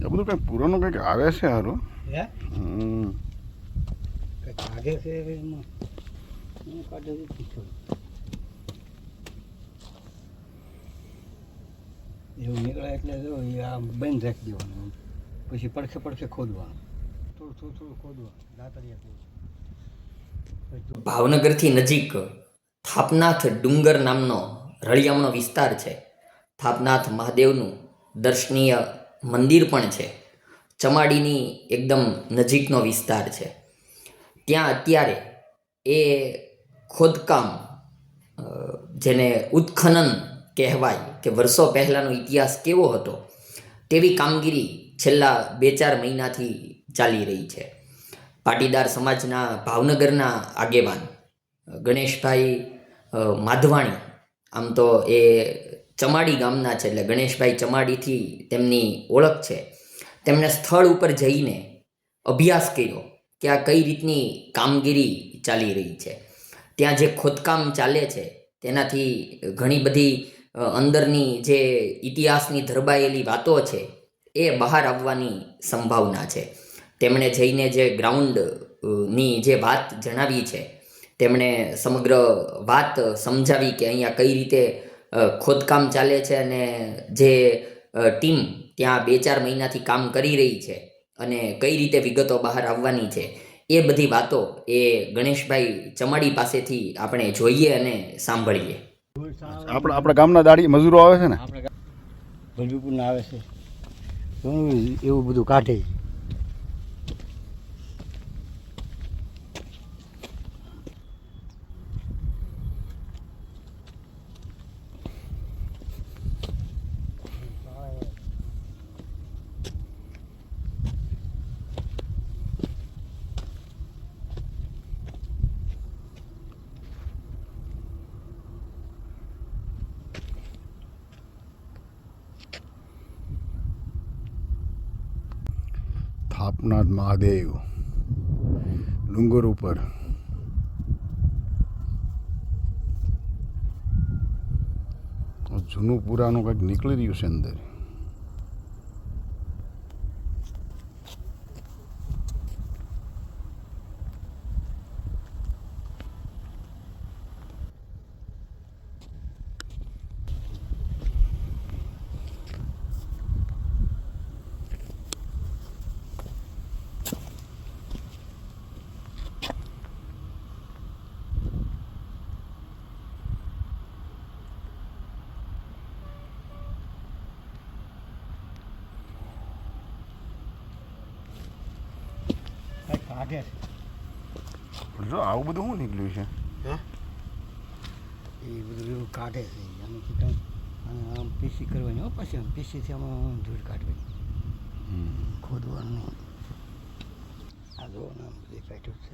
એ બધું કંઈક પુરાણું કંઈક આવે છે હારું. હે હમ કંઈક લાગે છે એમાં હું કાઢે પીછો એવું નીકળે એટલે જો એ આમ બંધ રાખી દેવાનું પછી પડખે પડખે ખોદવાનું થોડું થોડું ખોદવાનું દાતરિયા ભાવનગરથી નજીક થાપનાથ ડુંગર નામનો રળિયામણો વિસ્તાર છે. થાપનાથ મહાદેવનું દર્શનીય મંદિર પણ છે. ચમાડીની એકદમ નજીકનો વિસ્તાર છે. ત્યાં અત્યારે એ ખોદકામ, જેને ઉત્ખનન કહેવાય કે વર્ષો પહેલાંનો ઇતિહાસ કેવો હતો તેવી કામગીરી છેલ્લા 2-4 મહિનાથી ચાલી રહી છે. પાટીદાર સમાજના ભાવનગરના આગેવાન ગણેશભાઈ માધવાણી, આમ તો એ ચમાડી ગામના છે એટલે ગણેશભાઈ ચમાડીથી તેમની ઓળખ છે. તેમણે સ્થળ ઉપર જઈને અભ્યાસ કર્યો કે આ કઈ રીતની કામગીરી ચાલી રહી છે. ત્યાં જે ખોદકામ ચાલે છે તેનાથી ઘણી બધી અંદરની જે ઇતિહાસની ધરબાયેલી વાતો છે એ બહાર આવવાની સંભાવના છે. તેમણે જઈને જે ગ્રાઉન્ડની જે વાત જણાવી છે, તેમણે સમગ્ર વાત સમજાવી કે અહીંયા કઈ રીતે ખોદકામ ચાલે છે અને જે ટીમ ત્યાં 2-4 મહિનાથી કામ કરી રહી છે અને કઈ રીતે વિગતો બહાર આવવાની છે, એ બધી વાતો એ ગણેશભાઈ ચમાડી પાસેથી આપણે જોઈએ અને સાંભળીએ. આપણા ગામના દાડી મજૂરો આવે છે ને, આપણે ભલભીપુરના આવે છે એવું બધું કાઢે. થાપનાથ મહાદેવ ડુંગર ઉપર જૂનું પુરાનું કંઈક નીકળી રહ્યું છે અંદર. કાઢે પણ જો આવું બધું શું નીકળ્યું છે? હે એ બધું એવું કાઢે છે આનાથી તમે આમ પીસી કરવાની હો, પછી આમ પીસીથી આમાં ધૂળ કાઢવાની, ખોદવાનું. આ જો આમ બધે કાઢ્યું છે.